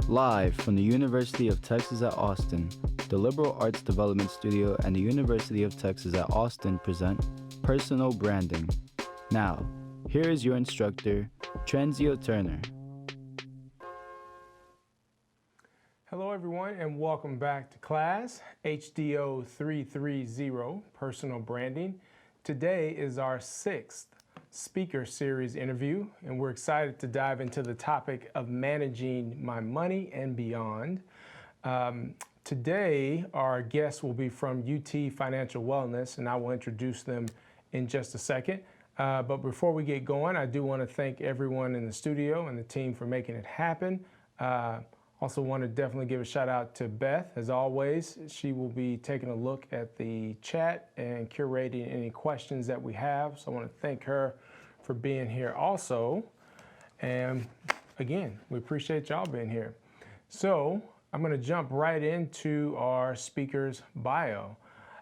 Live from the University of Texas at Austin, the Liberal Arts Development Studio and the University of Texas at Austin present Personal Branding. Now, here is your instructor, Trenzio Turner. Hello everyone and welcome back to class, HDO 330, Personal Branding. Today is our 6th speaker series interview, and we're excited to dive into the topic of managing my money and beyond. Today, our guests will be from UT Financial Wellness, and I will introduce them in just a second. But before we get going, I do want to thank everyone in the studio and the team for making it happen. Also want to definitely give a shout out to Beth. As always, she will be taking a look at the chat and curating any questions that we have. So I want to thank her for being here also. And again, we appreciate y'all being here. So I'm going to jump right into our speaker's bio.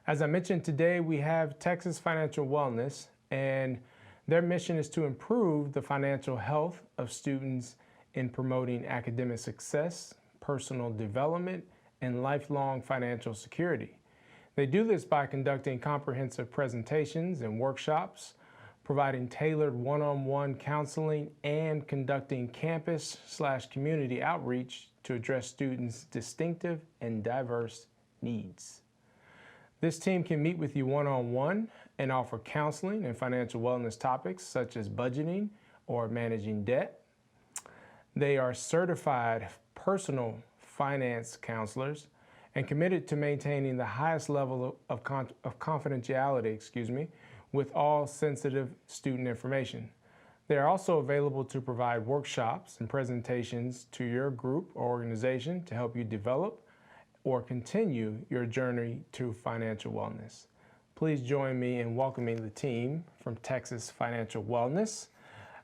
As I mentioned today, we have Texas Financial Wellness, and their mission is to improve the financial health of students in promoting academic success, personal development, and lifelong financial security. They do this by conducting comprehensive presentations and workshops, providing tailored one-on-one counseling, and conducting campus/community outreach to address students' distinctive and diverse needs. This team can meet with you one-on-one and offer counseling and financial wellness topics such as budgeting or managing debt. They are certified personal finance counselors and committed to maintaining the highest level of confidentiality, with all sensitive student information. They are also available to provide workshops and presentations to your group or organization to help you develop or continue your journey to financial wellness. Please join me in welcoming the team from Texas Financial Wellness,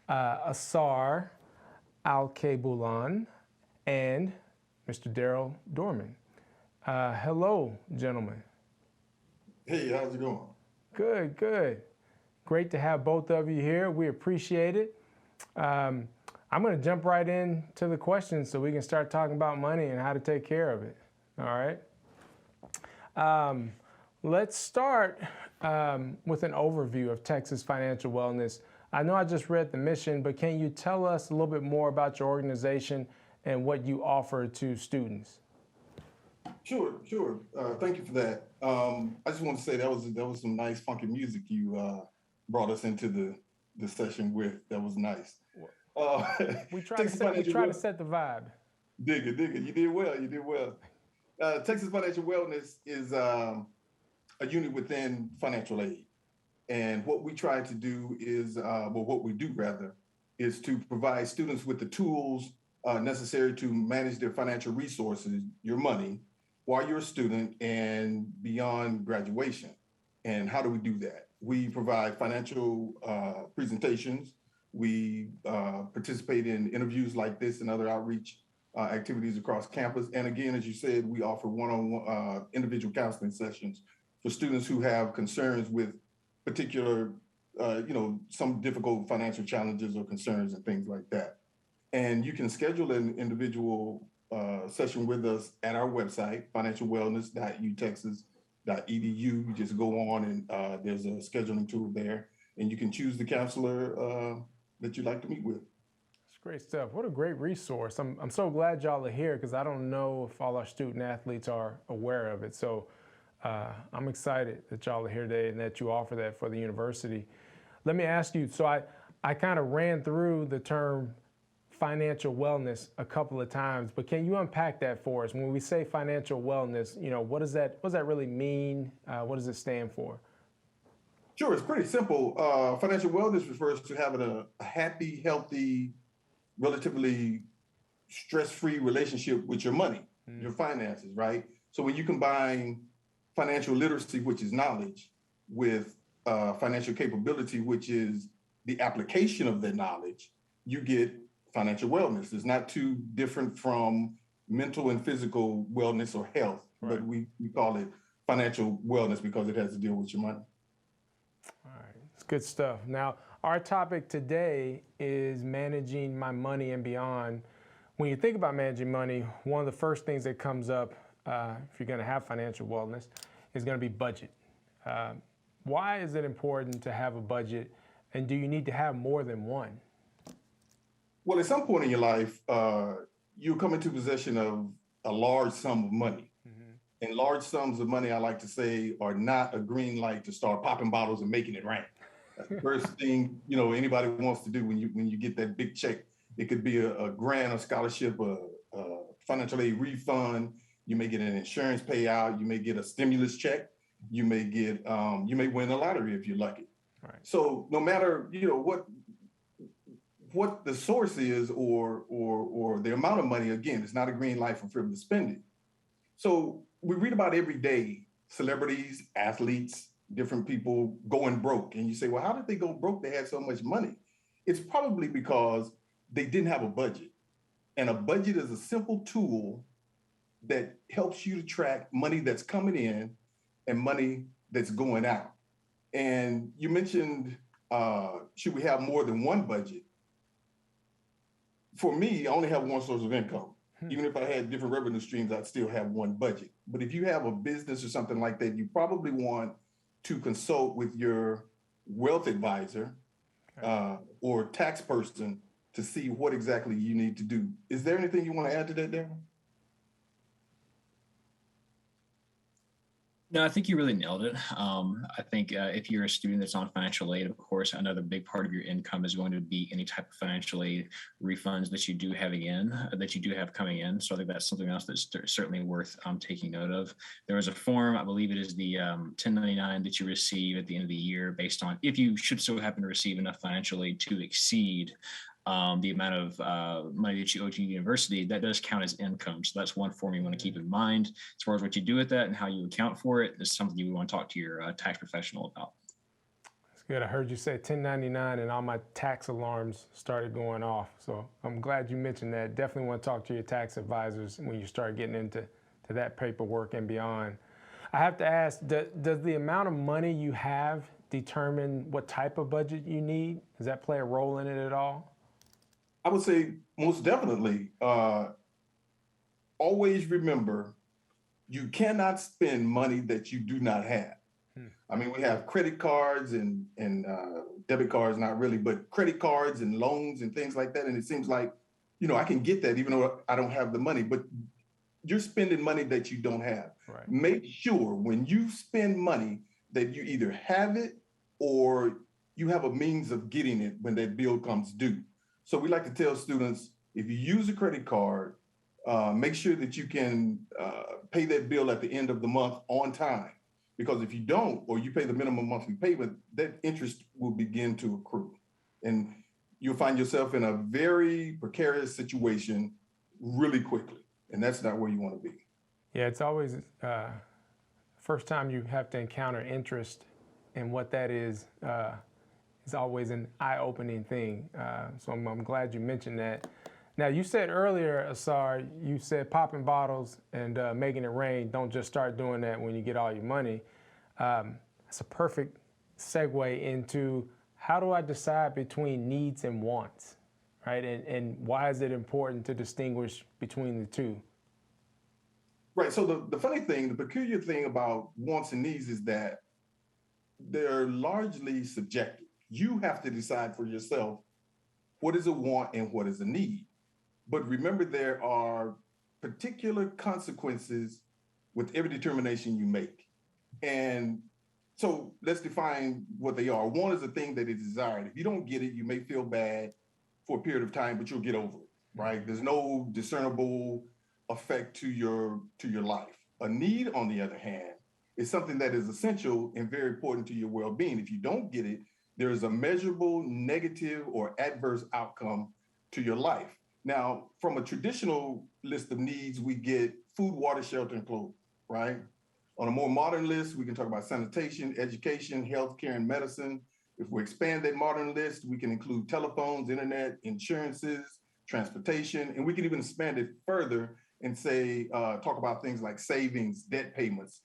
UncleASAR Al-Kabulan, and Mr. Daryl Dorman. Hello, gentlemen. Hey, how's it going? Good, good. Great to have both of you here. We appreciate it. I'm going to jump right into the questions so we can start talking about money and how to take care of it. All right. Let's start with an overview of Texas Financial Wellness. I know I just read the mission, but can you tell us a little bit more about your organization and what you offer to students? Sure. Thank you for that. I just want to say that was some nice funky music you brought us into the session with. That was nice. We try to set the vibe. Dig it. You did well. Texas Financial Wellness is a unit within financial aid. And what we try to do is, what we do rather, is to provide students with the tools necessary to manage their financial resources, your money, while you're a student and beyond graduation. And how do we do that? We provide financial presentations. We participate in interviews like this and other outreach activities across campus. And again, as you said, we offer one-on-one individual counseling sessions for students who have concerns with particular, some difficult financial challenges or concerns and things like that. And you can schedule an individual session with us at our website, financialwellness.utexas.edu. You just go on and there's a scheduling tool there, and you can choose the counselor that you'd like to meet with. That's great stuff. What a great resource. I'm so glad y'all are here because I don't know if all our student athletes are aware of it. So I'm excited that y'all are here today and that you offer that for the university. Let me ask you, so I kind of ran through the term financial wellness a couple of times, but can you unpack that for us? When we say financial wellness, what does that really mean? What does it stand for? Sure, it's pretty simple. Financial wellness refers to having a happy, healthy, relatively stress-free relationship with your money, your finances, right? So when you combine financial literacy, which is knowledge, with financial capability, which is the application of that knowledge, you get financial wellness. It's not too different from mental and physical wellness or health, right, but we call it financial wellness because it has to deal with your money. All right, it's good stuff. Now, our topic today is managing my money and beyond. When you think about managing money, one of the first things that comes up if you're going to have financial wellness is going to be budget. Why is it important to have a budget, and do you need to have more than one? Well, at some point in your life, you come into possession of a large sum of money. And large sums of money, I like to say, are not a green light to start popping bottles and making it rain. That's the first thing anybody wants to do when you get that big check. It could be a grant, a scholarship, a financial aid refund. You may get an insurance payout. You may get a stimulus check. You may win the lottery if you're lucky. Right. So no matter what the source is or the amount of money, again, it's not a green light for frivolous spending. So we read about every day celebrities, athletes, different people going broke. And you say, well, how did they go broke? They had so much money. It's probably because they didn't have a budget. And a budget is a simple tool that helps you to track money that's coming in and money that's going out. And you mentioned, should we have more than one budget? For me, I only have one source of income. Even if I had different revenue streams, I'd still have one budget. But if you have a business or something like that, you probably want to consult with your wealth advisor or tax person to see what exactly you need to do. Is there anything you want to add to that, Darren? No, I think you really nailed it. I think if you're a student that's on financial aid, of course, another big part of your income is going to be any type of financial aid refunds that you do have coming in. So I think that's something else that's certainly worth taking note of. There is a form, I believe it is the 1099 that you receive at the end of the year based on if you should so happen to receive enough financial aid to exceed the amount of money that you owe to the university, that does count as income. So that's one form you want to keep in mind. As far as what you do with that and how you account for it is something you want to talk to your tax professional about. That's good. I heard you say 1099 and all my tax alarms started going off. So I'm glad you mentioned that. Definitely want to talk to your tax advisors when you start getting into that paperwork and beyond. I have to ask, does the amount of money you have determine what type of budget you need? Does that play a role in it at all? I would say most definitely. Always remember, you cannot spend money that you do not have. I mean, we have credit cards and debit cards, not really, but credit cards and loans and things like that. And it seems like, I can get that even though I don't have the money, but you're spending money that you don't have. Right. Make sure when you spend money that you either have it or you have a means of getting it when that bill comes due. So we like to tell students, if you use a credit card, make sure that you can pay that bill at the end of the month on time. Because if you don't, or you pay the minimum monthly payment, that interest will begin to accrue. And you'll find yourself in a very precarious situation really quickly. And that's not where you want to be. Yeah, it's always first time you have to encounter interest and what that is always an eye-opening thing. So I'm glad you mentioned that. Now, you said earlier, Asar, you said popping bottles and making it rain. Don't just start doing that when you get all your money. That's a perfect segue into how do I decide between needs and wants, right? And why is it important to distinguish between the two? Right. So the funny thing, the peculiar thing about wants and needs is that they're largely subjective. You have to decide for yourself what is a want and what is a need. But remember, there are particular consequences with every determination you make. And so let's define what they are. One is a thing that is desired. If you don't get it, you may feel bad for a period of time, but you'll get over it, right? There's no discernible effect to your life. A need, on the other hand, is something that is essential and very important to your well-being. If you don't get it, there is a measurable negative or adverse outcome to your life. Now, from a traditional list of needs, we get food, water, shelter, and clothing, right? On a more modern list, we can talk about sanitation, education, healthcare, and medicine. If we expand that modern list, we can include telephones, internet, insurances, transportation, and we can even expand it further and say, talk about things like savings, debt payments,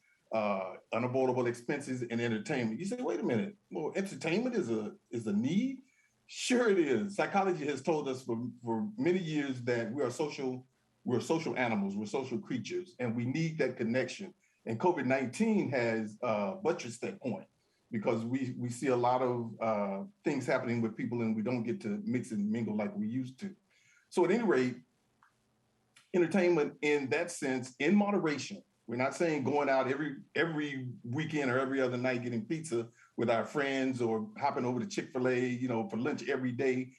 unavoidable expenses, and entertainment. You say, wait a minute, well, entertainment is a need? Sure it is. Psychology has told us for many years that we're social animals, we're social creatures, and we need that connection. And COVID-19 has buttressed that point because we see a lot of things happening with people and we don't get to mix and mingle like we used to. So at any rate, entertainment in that sense, in moderation. We're not saying going out every weekend or every other night getting pizza with our friends or hopping over to Chick-fil-A, for lunch every day.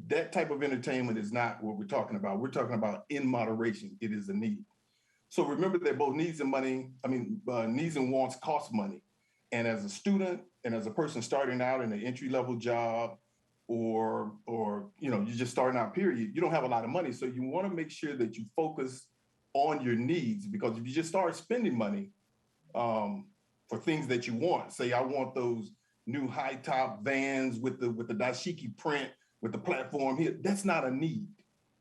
That type of entertainment is not what we're talking about. We're talking about in moderation. It is a need. So remember that both needs and needs and wants cost money. And as a student and as a person starting out in an entry-level job, or you're just starting out, period, you don't have a lot of money. So you want to make sure that you focus on your needs, because if you just start spending money for things that you want, say I want those new high top vans with the dashiki print with the platform here, that's not a need.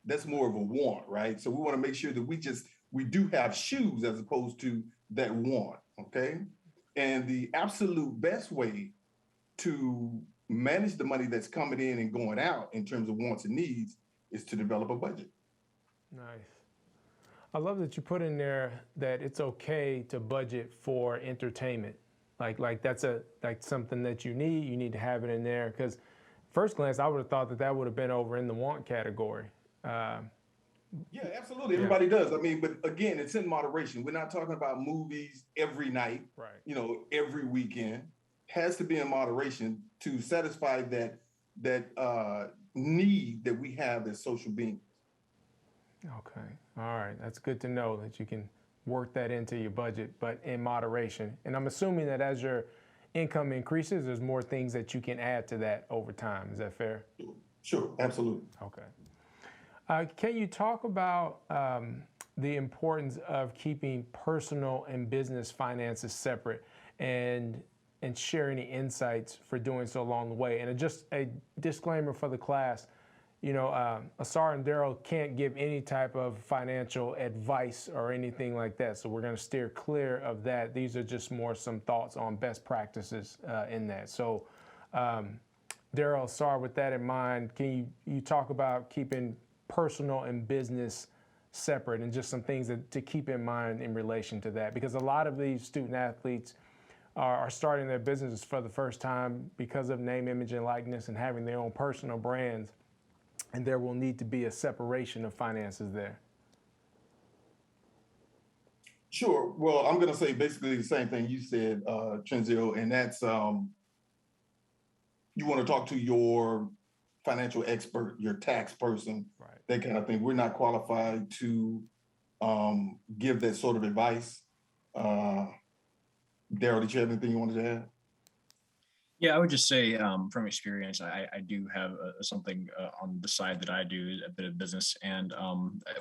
That's more of a want, right? So we want to make sure that we do have shoes as opposed to that want, okay? And the absolute best way to manage the money that's coming in and going out in terms of wants and needs is to develop a budget. Nice. I love that you put in there that it's okay to budget for entertainment. Like that's something that you need to have it in there, because first glance I would have thought that would have been over in the want category. Yeah, absolutely. Everybody does. But again, it's in moderation. We're not talking about movies every night, right? Every weekend. Has to be in moderation to satisfy that need that we have as social beings. Okay. All right. That's good to know that you can work that into your budget, but in moderation. And I'm assuming that as your income increases, there's more things that you can add to that over time. Is that fair? Sure. Absolutely. Okay. Can you talk about the importance of keeping personal and business finances separate, and share any insights for doing so along the way? And just a disclaimer for the class, ASAR and Daryl can't give any type of financial advice or anything like that. So we're going to steer clear of that. These are just more some thoughts on best practices in that. So Daryl, ASAR, with that in mind, can you talk about keeping personal and business separate and just some things to keep in mind in relation to that? Because a lot of these student athletes are starting their businesses for the first time because of name, image, and likeness and having their own personal brands. And there will need to be a separation of finances there. Sure. Well, I'm going to say basically the same thing you said, Trenzio, and that's you want to talk to your financial expert, your tax person, right, that kind of thing. We're not qualified to give that sort of advice. Daryl, did you have anything you wanted to add? Yeah, I would just say from experience, I do have something on the side that I do, a bit of business. And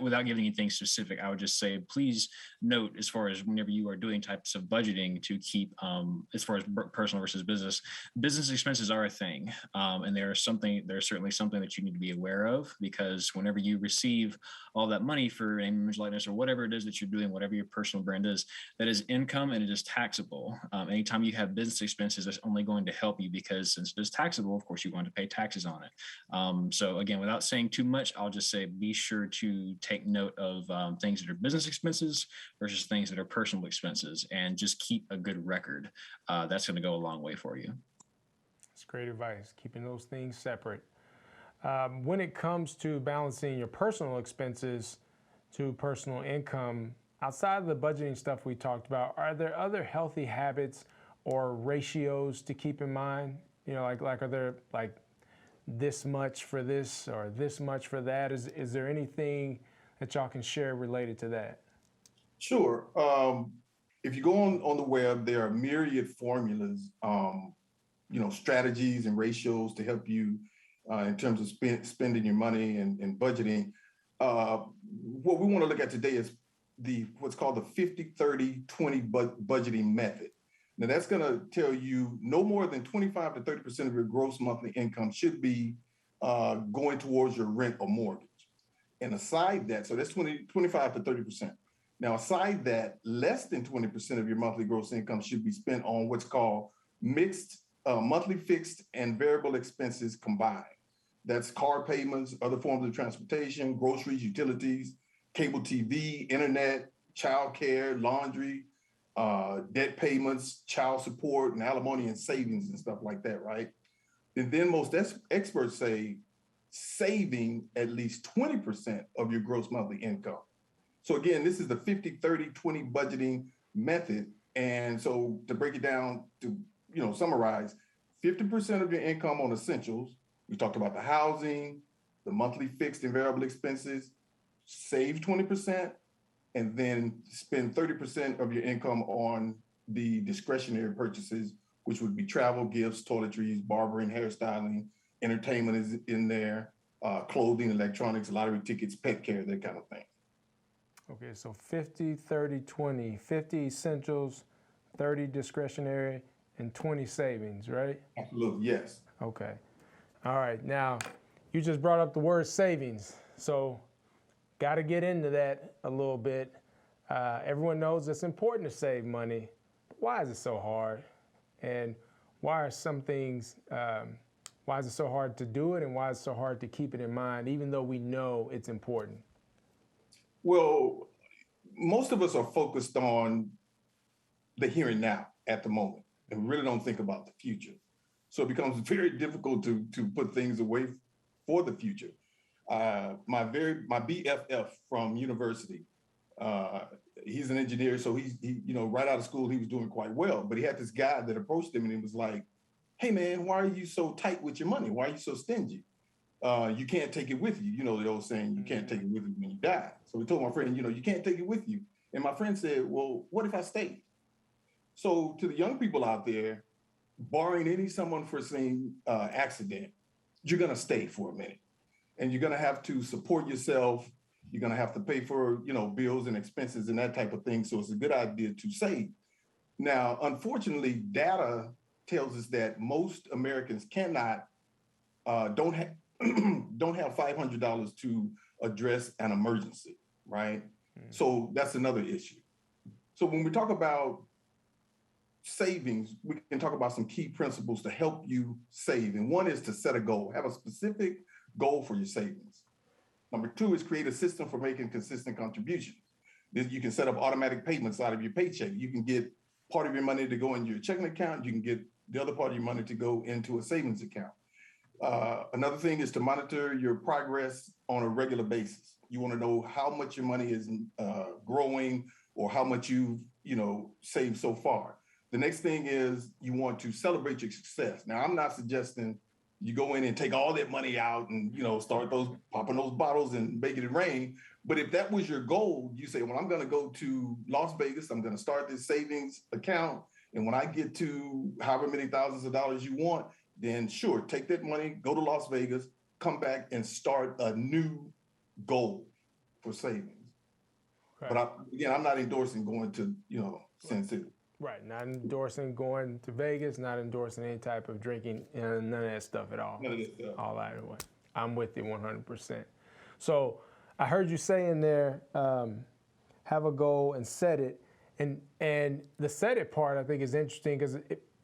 without giving anything specific, I would just say, please note, as far as whenever you are doing types of budgeting, to keep, as far as personal versus business expenses are a thing. And there's certainly something that you need to be aware of, because whenever you receive all that money for name, image, likeness, or whatever it is that you're doing, whatever your personal brand is, that is income and it is taxable. Anytime you have business expenses, that's only going to help you, because since it is taxable, of course, you're going to pay taxes on it. So again, without saying too much, I'll just say be sure to take note of things that are business expenses versus things that are personal expenses, and just keep a good record. That's going to go a long way for you. That's great advice, keeping those things separate. When it comes to balancing your personal expenses to personal income, outside of the budgeting stuff we talked about, are there other healthy habits or ratios to keep in mind? Like are there like this much for this or this much for that? Is there anything that y'all can share related to that? Sure. If you go on the web, there are myriad formulas, strategies and ratios to help you in terms of spending your money and budgeting. What we want to look at today is what's called the 50-30-20 budgeting method. Now, that's going to tell you no more than 25 to 30% of your gross monthly income should be going towards your rent or mortgage. And aside that, so that's 25 to 30%. Now, aside that, less than 20% of your monthly gross income should be spent on what's called mixed monthly fixed and variable expenses combined. That's car payments, other forms of transportation, groceries, utilities, cable TV, internet, childcare, laundry, debt payments, child support, and alimony and savings and stuff like that, right? And then most experts say saving at least 20% of your gross monthly income. So again, this is the 50-30-20 budgeting method. And so to break it down to, summarize, 50% of your income on essentials. We talked about the housing, the monthly fixed and variable expenses, save 20%, and then spend 30% of your income on the discretionary purchases, which would be travel, gifts, toiletries, barbering, hairstyling, entertainment is in there, clothing, electronics, lottery tickets, pet care, that kind of thing. Okay, so 50-30-20, 50 essentials, 30 discretionary, and 20 savings, right? Absolutely, yes. Okay. All right, now you just brought up the word savings, so got to get into that a little bit. Everyone knows it's important to save money. Why is it so hard? And why are some things, why is it so hard to do it, and why is it so hard to keep it in mind, even though we know it's important? Well, most of us are focused on the here and now at the moment, and we really don't think about the future. So it becomes very difficult to put things away for the future. My BFF from university, he's an engineer, so he's right out of school he was doing quite well. But he had this guy that approached him and he was like, "Hey man, why are you so tight with your money? Why are you so stingy? You can't take it with you. You know the old saying, you can't take it with you when you die." So we told my friend, you can't take it with you. And my friend said, "Well, what if I stayed?" So to the young people out there, barring any unforeseen accident, you're gonna stay for a minute. And you're gonna have to support yourself. You're gonna have to pay for, bills and expenses and that type of thing. So it's a good idea to save. Now, unfortunately, data tells us that most Americans don't have $500 to address an emergency, right? So that's another issue. So when we talk about savings, we can talk about some key principles to help you save. And one is to set a goal, have a specific goal for your savings. Number two is create a system for making consistent contributions. You can set up automatic payments out of your paycheck. You can get part of your money to go into your checking account. You can get the other part of your money to go into a savings account. Another thing is to monitor your progress on a regular basis. You want to know how much your money is growing or how much you've saved so far. The next thing is you want to celebrate your success. Now, I'm not suggesting you go in and take all that money out and start popping those bottles and making it rain. But if that was your goal, you say, well, I'm going to go to Las Vegas. I'm going to start this savings account. And when I get to however many thousands of dollars you want, then sure, take that money, go to Las Vegas, come back and start a new goal for savings. Okay. But I'm not endorsing going to, Sin City. Right, not endorsing going to Vegas, not endorsing any type of drinking, none of that stuff at all. None of that stuff. All out of the way. I'm with you 100%. So I heard you say in there, have a goal and set it. And the set it part I think is interesting because,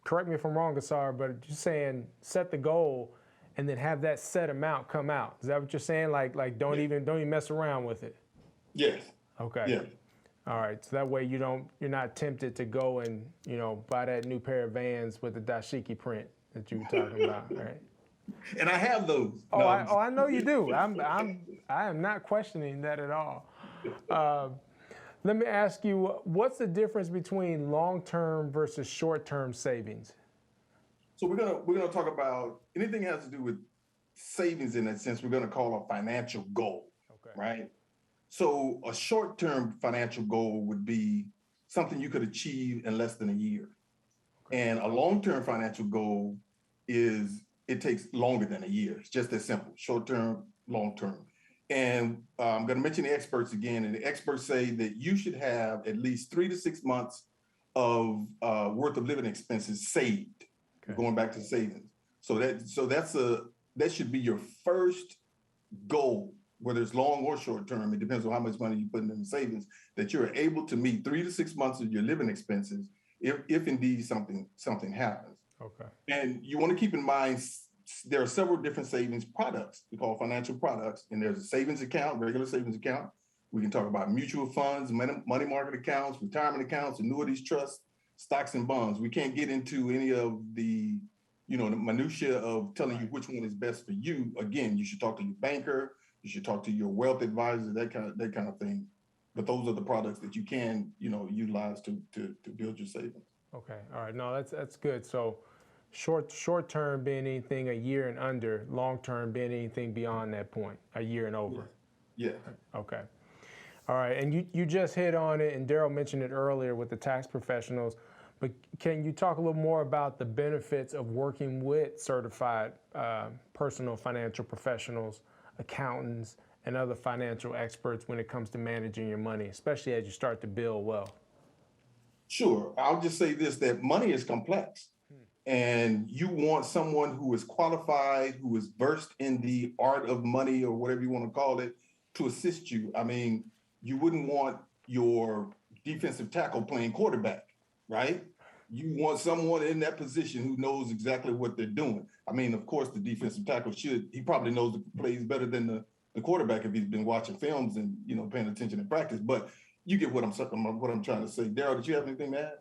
correct me if I'm wrong, UncleASAR, but you're saying set the goal and then have that set amount come out. Is that what you're saying? Like don't even mess around with it? Yes. Okay. Yeah. All right, so that way you're not tempted to go and buy that new pair of Vans with the dashiki print that you were talking about, right? And I have those. I know you do. I am not questioning that at all. Let me ask you, what's the difference between long-term versus short-term savings? So we're gonna talk about anything that has to do with savings in that sense. We're gonna call a financial goal, okay, right? So a short-term financial goal would be something you could achieve in less than a year. Okay. And a long-term financial goal it takes longer than a year. It's just that simple, short-term, long-term. And I'm gonna mention the experts again, and the experts say that you should have at least 3 to 6 months of worth of living expenses saved, okay, going back to savings. So that should be your first goal, whether it's long or short term. It depends on how much money you put in the savings, that you're able to meet 3 to 6 months of your living expenses if indeed something happens. Okay. And you want to keep in mind there are several different savings products we call financial products, and there's a savings account, regular savings account. We can talk about mutual funds, money market accounts, retirement accounts, annuities, trusts, stocks, and bonds. We can't get into any of the, the minutia of telling you which one is best for you. Again, you should talk to your banker, you should talk to your wealth advisor, that kind of thing. But those are the products that you can, utilize to build your savings. Okay. All right. No, that's good. So short term being anything a year and under, long term being anything beyond that point, a year and over. Yeah. Okay. All right. And you just hit on it, and Daryl mentioned it earlier with the tax professionals, but can you talk a little more about the benefits of working with certified personal financial professionals, accountants, and other financial experts when it comes to managing your money, especially as you start to build wealth? Sure. I'll just say this, that money is complex. And you want someone who is qualified, who is versed in the art of money, or whatever you want to call it, to assist you. I mean, you wouldn't want your defensive tackle playing quarterback, right? You want someone in that position who knows exactly what they're doing. I mean, of course, the defensive tackle he probably knows the plays better than the quarterback if he's been watching films and, paying attention in practice. But you get what I'm trying to say. Daryl, did you have anything to add?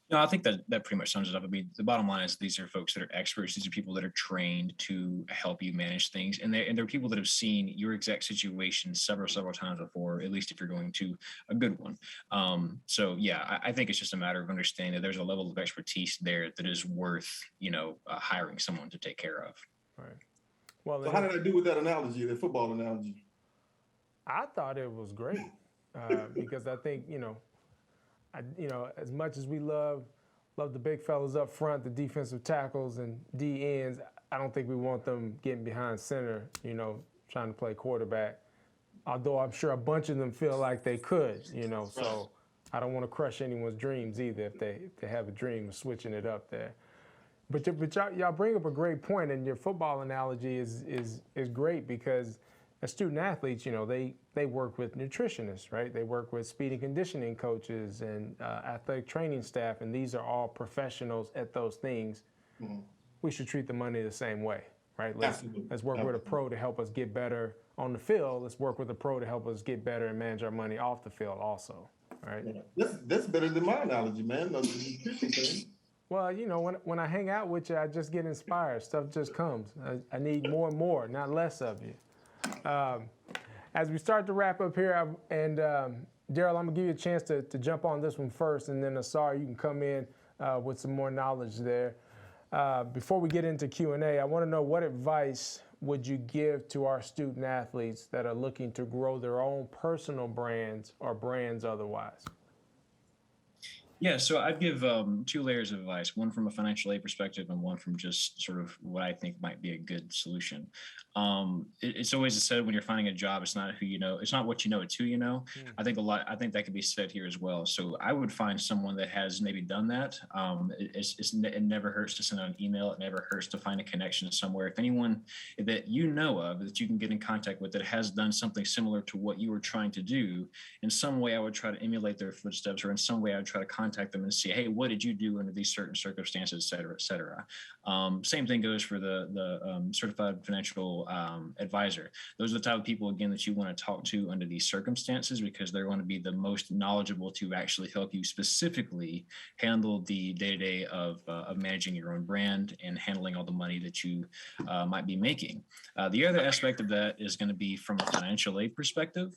No, I think that pretty much sums it up. I mean, the bottom line is these are folks that are experts. These are people that are trained to help you manage things. And they're people that have seen your exact situation several times before, at least if you're going to a good one. So yeah, I think it's just a matter of understanding that there's a level of expertise there that is worth, hiring someone to take care of. Right. Well, so how did I do with that analogy, the football analogy? I thought it was great because I think, as much as we love the big fellas up front, the defensive tackles and D ends, I don't think we want them getting behind center, trying to play quarterback. Although I'm sure a bunch of them feel like they could, so I don't want to crush anyone's dreams either if they have a dream of switching it up there. But y'all bring up a great point, and your football analogy is great because as student athletes, they work with nutritionists, right? They work with speed and conditioning coaches and athletic training staff, and these are all professionals at those things. Mm-hmm. We should treat the money the same way, right? Let's work with a pro to help us get better on the field. Let's work with a pro to help us get better and manage our money off the field also, right? Yeah. That's better than my analogy, man. The nutrition thing. Well, when I hang out with you, I just get inspired. Stuff just comes. I need more and more, not less of you. As we start to wrap up here, and Daryl, I'm gonna give you a chance to jump on this one first, and then Asar, you can come in with some more knowledge there. Before we get into Q&A, I want to know, what advice would you give to our student athletes that are looking to grow their own personal brands or brands otherwise? Yeah, so I'd give two layers of advice, one from a financial aid perspective and one from just sort of what I think might be a good solution. It's always said when you're finding a job, it's not who you know, it's not what you know, it's who you know. I think that could be said here as well. So I would find someone that has maybe done that. It never hurts to send out an email. It never hurts to find a connection somewhere. If anyone that you know of that you can get in contact with that has done something similar to what you were trying to do, in some way I would try to emulate their footsteps, or in some way I would try to contact them and see, hey, what did you do under these certain circumstances, et cetera, et cetera. Same thing goes for the certified financial advisor. Those are the type of people, again, that you want to talk to under these circumstances, because they're going to be the most knowledgeable to actually help you specifically handle the day-to-day of managing your own brand and handling all the money that you might be making. The other aspect of that is going to be from a financial aid perspective,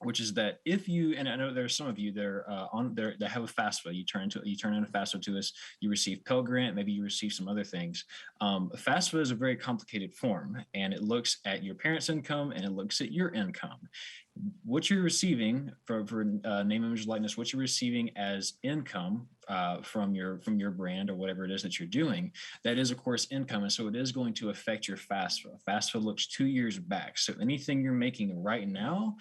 which is that if you, and I know there are some of you that are on there that have a FAFSA, you turn in a FAFSA to us, you receive Pell Grant, maybe you receive some other things. FAFSA is a very complicated form, and it looks at your parents' income and it looks at your income. What you're receiving for name, image, likeness, what you're receiving as income from your brand or whatever it is that you're doing, that is, of course, income. And so it is going to affect your FAFSA. FAFSA looks 2 years back. So anything you're making right now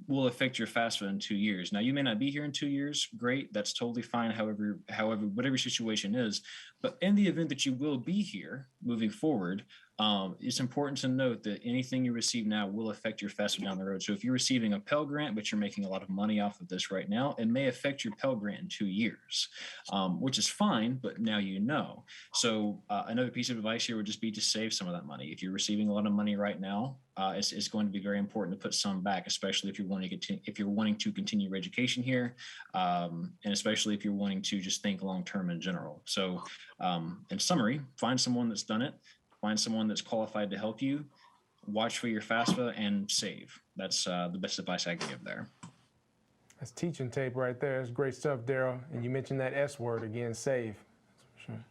will affect your FAFSA in 2 years. Now, you may not be here in 2 years. Great. That's totally fine. However, whatever your situation is. But in the event that you will be here moving forward, it's important to note that anything you receive now will affect your FAFSA down the road. So if you're receiving a Pell Grant, but you're making a lot of money off of this right now, it may affect your Pell Grant in 2 years, which is fine, but now you know. So another piece of advice here would just be to save some of that money. If you're receiving a lot of money right now, it's going to be very important to put some back, especially if you're wanting to continue your education here, and especially if you're wanting to just think long term in general. So in summary, find someone that's done it. Find someone that's qualified to help you, watch for your FAFSA, and save. That's the best advice I can give there. That's teaching tape right there. That's great stuff, Daryl. And you mentioned that S word again, save. That's for sure.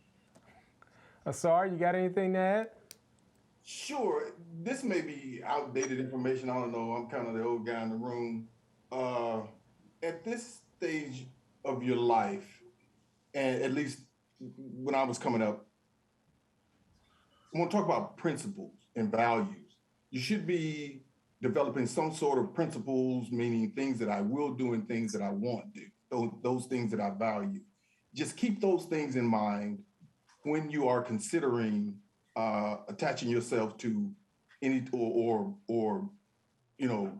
ASAR, you got anything to add? Sure. This may be outdated information. I don't know. I'm kind of the old guy in the room. At this stage of your life, and at least when I was coming up, I want to talk about principles and values. You should be developing some sort of principles, meaning things that I will do and things that I won't do, those things that I value. Just keep those things in mind when you are considering attaching yourself to any or you know,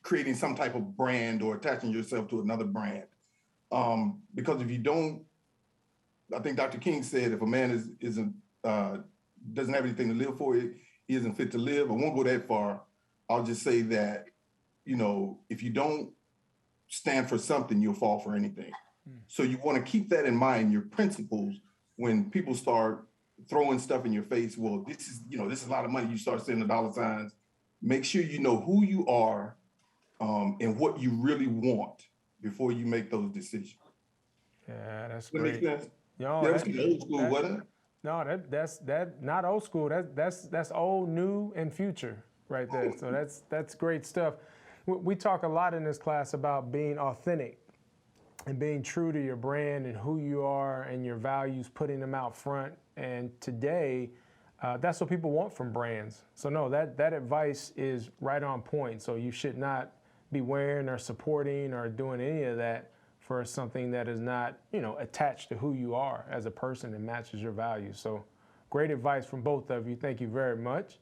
creating some type of brand or attaching yourself to another brand. Because if you don't, I think Dr. King said, if a man doesn't have anything to live for, he isn't fit to live. I won't go that far. I'll just say that, you know, if you don't stand for something, you'll fall for anything. So you want to keep that in mind, your principles, when people start throwing stuff in your face. Well, this is a lot of money. You start seeing the dollar signs. Make sure you know who you are and what you really want before you make those decisions. Yeah, that's That great. makes sense? Yo, That was old school, wasn't it? No, that's not old school. That's old, new, and future right there. So that's great stuff. We talk a lot in this class about being authentic and being true to your brand and who you are and your values, putting them out front. And today, that's what people want from brands. So no, that advice is right on point. So you should not be wearing or supporting or doing any of that for something that is not, attached to who you are as a person and matches your values. So great advice from both of you. Thank you very much.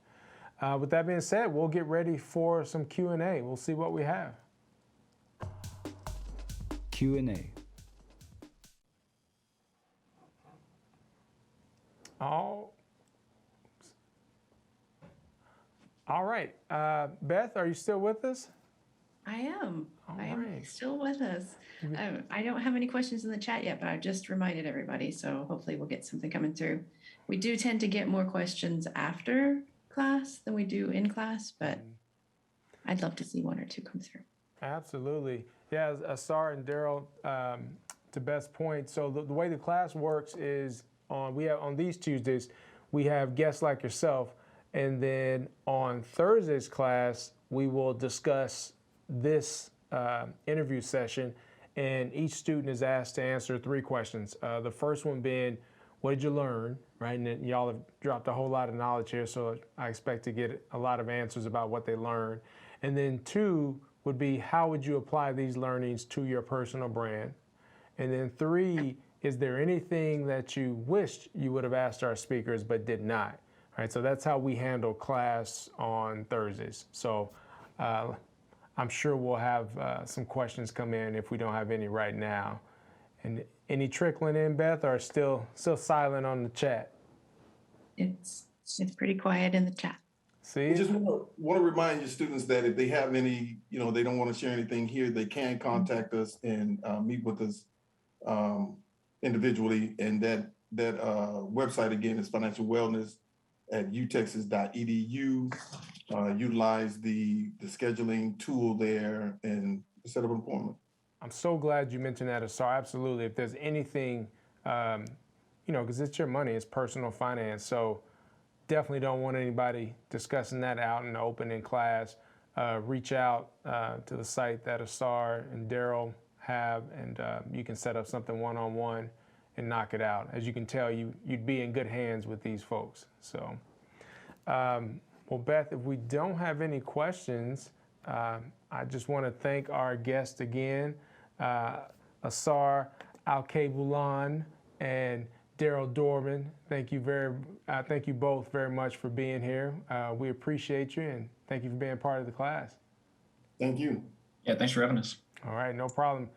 With that being said, we'll get ready for some Q&A. We'll see what we have. Q&A. All right. Beth, are you still with us? I am. All I am right. still with us. I don't have any questions in the chat yet, but I've just reminded everybody, so hopefully we'll get something coming through. We do tend to get more questions after class than we do in class, but I'd love to see one or two come through. Absolutely. Yeah, ASAR and Daryl, to Beth's point, so the way the class works is on these Tuesdays, we have guests like yourself, and then on Thursday's class, we will discuss this interview session, and each student is asked to answer 3 questions. The first one being, what did you learn, right? And then y'all have dropped a whole lot of knowledge here, so I expect to get a lot of answers about what they learned. And then 2 would be, how would you apply these learnings to your personal brand? And then 3, is there anything that you wished you would have asked our speakers but did not? All right, so that's how we handle class on Thursdays. So I'm sure we'll have some questions come in if we don't have any right now. And any trickling in, Beth, or still silent on the chat? It's pretty quiet in the chat. See? We just want to remind your students that if they have any, they don't want to share anything here, they can contact us and meet with us individually. And that website, again, is financial wellness at utexas.edu. Utilize the scheduling tool there and set up an appointment. I'm so glad you mentioned that, ASAR. Absolutely. If there's anything, because it's your money, it's personal finance. So definitely don't want anybody discussing that out in the open in class. Reach out to the site that ASAR and Daryl have, and you can set up something one-on-one and knock it out. As you can tell, you'd be in good hands with these folks. So, well, Beth, if we don't have any questions, I just want to thank our guest again, ASAR Al-Kaibulan and Daryl Dorman, thank you both very much for being here. We appreciate you, and thank you for being part of the class. Thank you. Yeah, thanks for having us. All right, no problem.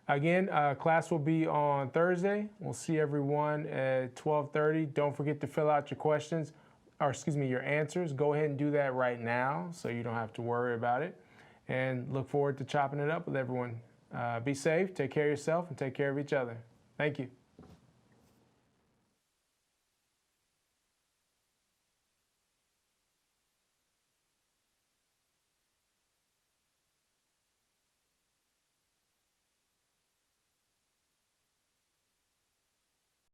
Again, class will be on Thursday. We'll see everyone at 12:30. Don't forget to fill out your questions, or excuse me, your answers. Go ahead and do that right now so you don't have to worry about it. And look forward to chopping it up with everyone. Be safe, take care of yourself, and take care of each other. Thank you.